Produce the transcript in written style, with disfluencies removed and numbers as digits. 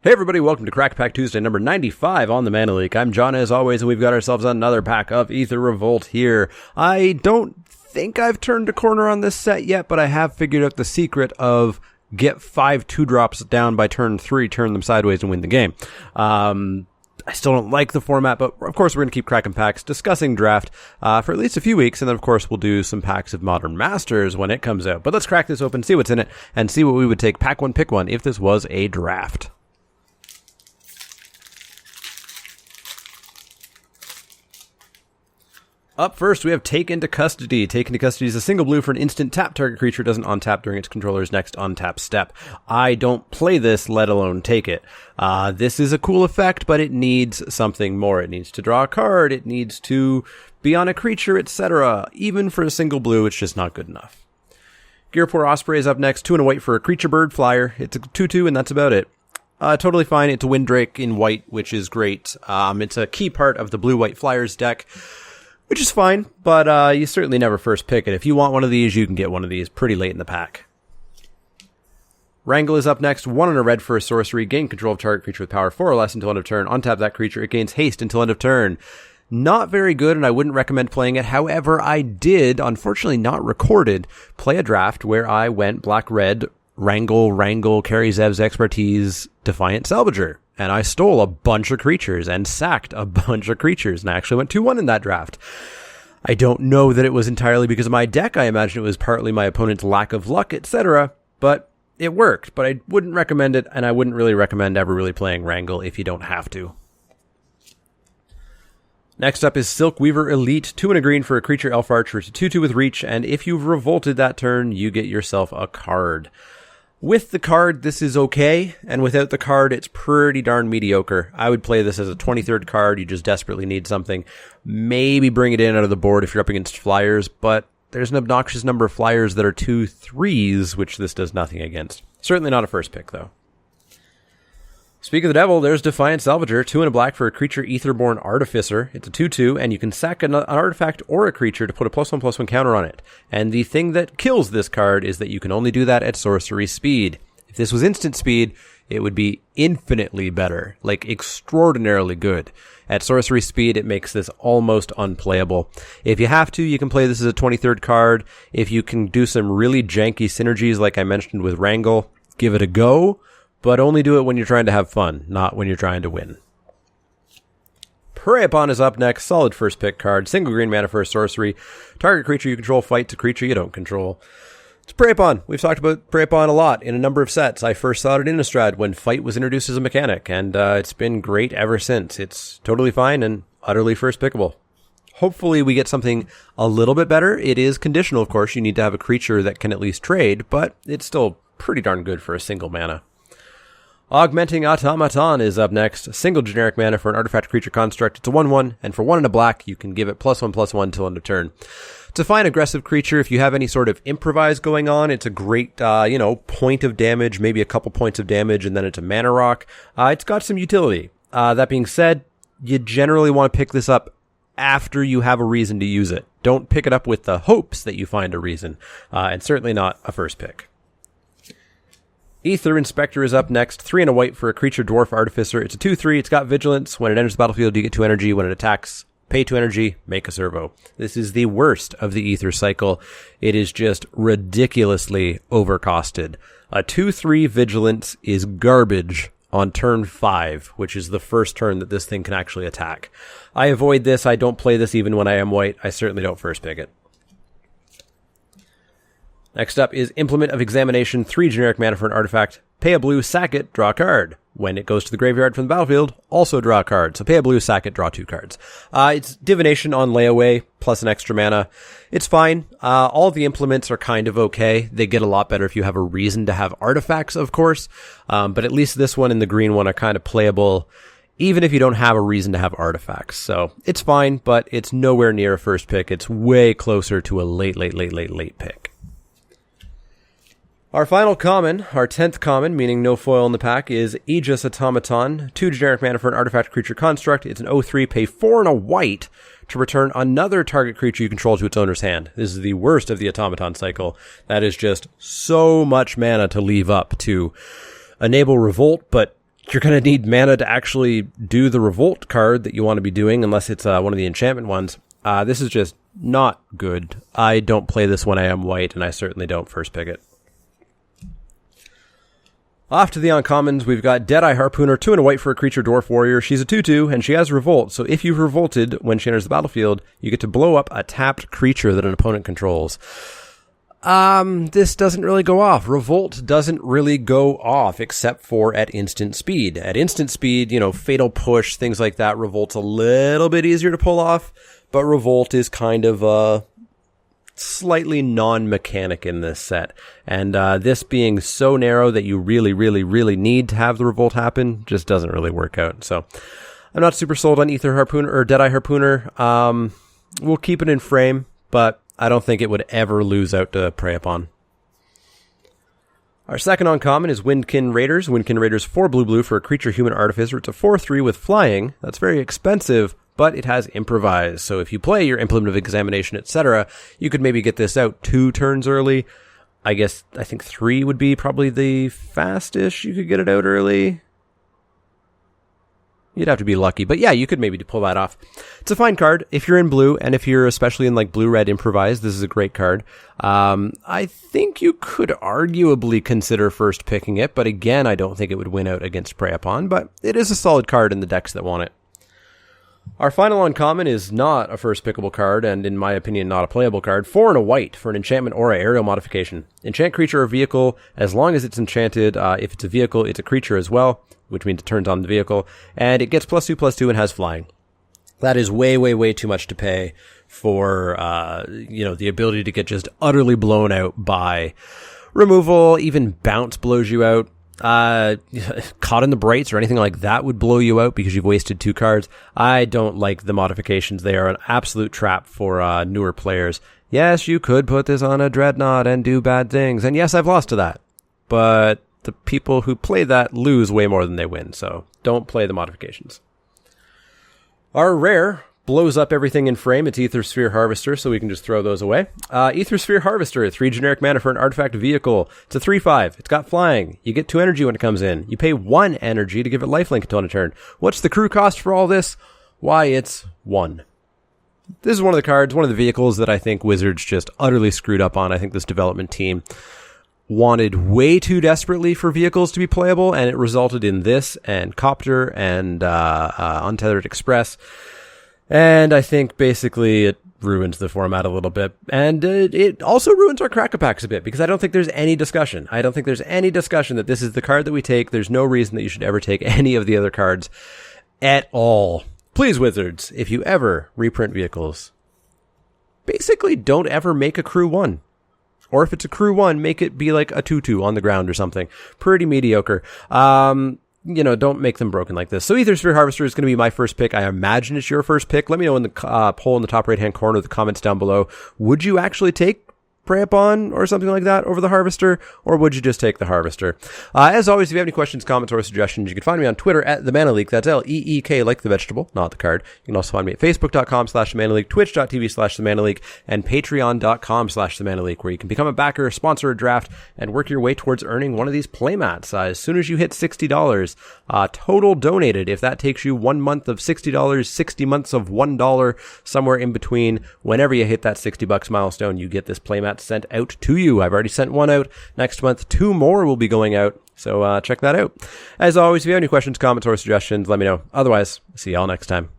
Hey everybody, welcome to Crack Pack Tuesday number 95 on the Mana Leak. I'm John as always, and we've got ourselves another pack of Aether Revolt here. I don't think I've turned a corner on this set yet, but I have figured out the secret of get 5 2-drops down by turn 3, turn them sideways and win the game. I still don't like the format, but of course we're going to keep cracking packs, discussing draft for at least a few weeks, and then of course we'll do some packs of Modern Masters when it comes out. But let's crack this open, see what's in it, and see what we would take pack one, pick one if this was a draft. Up first, we have Take Into Custody. Take Into Custody is a single blue for an instant tap. Target creature doesn't untap during its controller's next untap step. I don't play this, let alone take it. This is a cool effect, but it needs something more. It needs to draw a card, it needs to be on a creature, etc. Even for a single blue, it's just not good enough. Gearpoor Osprey is up next. 2 and a white for a creature bird flyer. It's a 2/2, and that's about it. Totally fine. It's a Winddrake in white, which is great. It's a key part of the blue-white flyers deck, which is fine, but you certainly never first pick it. If you want one of these, you can get one of these pretty late in the pack. Wrangle is up next. 1 and a red for a sorcery. Gain control of target creature with power 4 or less until end of turn. Untap that creature. It gains haste until end of turn. Not very good, and I wouldn't recommend playing it. However, I did, unfortunately not recorded, play a draft where I went black-red, Wrangle, Carry Zev's Expertise, Defiant Salvager. And I stole a bunch of creatures and sacked a bunch of creatures, and I actually went 2-1 in that draft. I don't know that it was entirely because of my deck. I imagine it was partly my opponent's lack of luck, etc. But it worked. But I wouldn't recommend it, and I wouldn't really recommend ever really playing Wrangle if you don't have to. Next up is Silk Weaver Elite. 2 and a green for a creature elf archer. It's a 2/2 with reach, and if you've revolted that turn, you get yourself a card. With the card, this is okay, and without the card, it's pretty darn mediocre. I would play this as a 23rd card. You just desperately need something. Maybe bring it in out of the board if you're up against flyers, but there's an obnoxious number of flyers that are 2/3s, which this does nothing against. Certainly not a first pick, though. Speak of the devil, there's Defiant Salvager. 2 and a black for a creature Aetherborn Artificer. It's a 2/2, and you can sack an artifact or a creature to put a +1/+1 counter on it. And the thing that kills this card is that you can only do that at sorcery speed. If this was instant speed, it would be infinitely better, like extraordinarily good. At sorcery speed, it makes this almost unplayable. If you have to, you can play this as a 23rd card. If you can do some really janky synergies like I mentioned with Wrangle, give it a go. But only do it when you're trying to have fun, not when you're trying to win. Prey Upon is up next. Solid first pick card. Single green mana for a sorcery. Target creature you control fights a creature you don't control. It's Prey Upon. We've talked about Prey Upon a lot in a number of sets. I first saw it in Innistrad when fight was introduced as a mechanic, and it's been great ever since. It's totally fine and utterly first pickable. Hopefully we get something a little bit better. It is conditional, of course. You need to have a creature that can at least trade, but it's still pretty darn good for a single mana. Augmenting Automaton is up next. Single generic mana for an artifact creature construct. It's a 1/1, and for 1 and a black, you can give it +1/+1 till end of turn. It's a fine aggressive creature. If you have any sort of improvise going on, it's a great, point of damage, maybe a couple points of damage, and then it's a mana rock. It's got some utility. That being said, you generally want to pick this up after you have a reason to use it. Don't pick it up with the hopes that you find a reason, and certainly not a first pick. Aether Inspector is up next. 3 and a white for a creature dwarf artificer. It's a 2/3. It's got vigilance. When it enters the battlefield, you get 2 energy. When it attacks, pay 2 energy, make a servo. This is the worst of the Aether cycle. It is just ridiculously overcosted. A 2/3 vigilance is garbage on turn 5, which is the first turn that this thing can actually attack. I avoid this. I don't play this even when I am white. I certainly don't first pick it. Next up is Implement of Examination. 3 generic mana for an artifact. Pay a blue, sack it, draw a card. When it goes to the graveyard from the battlefield, also draw a card. So pay a blue, sack it, draw 2 cards. It's Divination on layaway, plus an extra mana. It's fine. All the implements are kind of okay. They get a lot better if you have a reason to have artifacts, of course. But at least this one and the green one are kind of playable, even if you don't have a reason to have artifacts. So it's fine, but it's nowhere near a first pick. It's way closer to a late pick. Our final common, our 10th common, meaning no foil in the pack, is Aegis Automaton. 2 generic mana for an artifact creature construct. It's an 0/3, pay 4 and a white to return another target creature you control to its owner's hand. This is the worst of the Automaton cycle. That is just so much mana to leave up to enable Revolt, but you're going to need mana to actually do the Revolt card that you want to be doing, unless it's one of the enchantment ones. This is just not good. I don't play this when I am white, and I certainly don't first pick it. Off to the uncommons, we've got Deadeye Harpooner, 2 and a white for a creature dwarf warrior. She's a 2/2, and she has Revolt, so if you've revolted when she enters the battlefield, you get to blow up a tapped creature that an opponent controls. This doesn't really go off. Revolt doesn't really go off, except for at instant speed. At instant speed, Fatal Push, things like that, Revolt's a little bit easier to pull off, but Revolt is kind of, slightly non-mechanic in this set. And this being so narrow that you really, really, really need to have the Revolt happen just doesn't really work out. So I'm not super sold on Aether Harpooner or Deadeye Harpooner. We'll keep it in frame, but I don't think it would ever lose out to Prey Upon. Our second uncommon is Windkin Raiders. Windkin Raiders 4 blue for a creature human artificer. It's a 4/3 with flying. That's very expensive, but it has improvise. So if you play your Implement of Examination, etc., you could maybe get this out 2 turns early. I think 3 would be probably the fastest you could get it out early. You'd have to be lucky, but yeah, you could maybe pull that off. It's a fine card if you're in blue, and if you're especially in like blue-red improvise, this is a great card. I think you could arguably consider first picking it, but again, I don't think it would win out against Prey Upon, but it is a solid card in the decks that want it. Our final uncommon is not a first pickable card, and in my opinion, not a playable card. 4 and a white for an enchantment aura aerial modification. Enchant creature or vehicle, as long as it's enchanted. If it's a vehicle, it's a creature as well, which means it turns on the vehicle, and it gets +2/+2 and has flying. That is way, way, way too much to pay for, the ability to get just utterly blown out by removal. Even bounce blows you out. Caught in the Brights or anything like that would blow you out because you've wasted 2 cards. I don't like the modifications. They are an absolute trap for newer players. Yes, you could put this on a Dreadnought and do bad things, and yes, I've lost to that. But the people who play that lose way more than they win, so don't play the modifications. Our rare blows up everything in frame. It's Aether Sphere Harvester, so we can just throw those away. Aether Sphere Harvester, 3 generic mana for an artifact vehicle. It's a 3/5. It's got flying. You get 2 energy when it comes in. You pay 1 energy to give it lifelink until end of turn. What's the crew cost for all this? Why, it's 1. This is one of the cards, one of the vehicles that I think Wizards just utterly screwed up on. I think this development team wanted way too desperately for vehicles to be playable, and it resulted in this and Copter and Untethered Express. And I think basically it ruins the format a little bit. And it also ruins our Crack-a-Packs a bit, because I don't think there's any discussion. I don't think there's any discussion that this is the card that we take. There's no reason that you should ever take any of the other cards at all. Please, Wizards, if you ever reprint vehicles, basically don't ever make a crew 1. Or if it's a crew 1, make it be like a 2/2 on the ground or something. Pretty mediocre. Don't make them broken like this. So Aether Sphere Harvester is going to be my first pick. I imagine it's your first pick. Let me know in the poll in the top right-hand corner of the comments down below. Would you actually take Prey Upon or something like that over the Harvester, or would you just take the Harvester? As always, if you have any questions, comments, or suggestions, you can find me on Twitter at The Mana Leak. That's LEEK, like the vegetable, not the card. You can also find me at facebook.com/TheManaLeak, twitch.tv/TheManaLeak, and patreon.com/TheManaLeak, where you can become a backer, sponsor a draft, and work your way towards earning one of these playmats. As soon as you hit $60, total donated, if that takes you 1 month of $60, 60 months of $1, somewhere in between, whenever you hit that $60 milestone, you get this playmat sent out to you. I've already sent 1 out. Next month, 2 more will be going out. So check that out. As always, if you have any questions, comments, or suggestions, let me know. Otherwise, see y'all next time.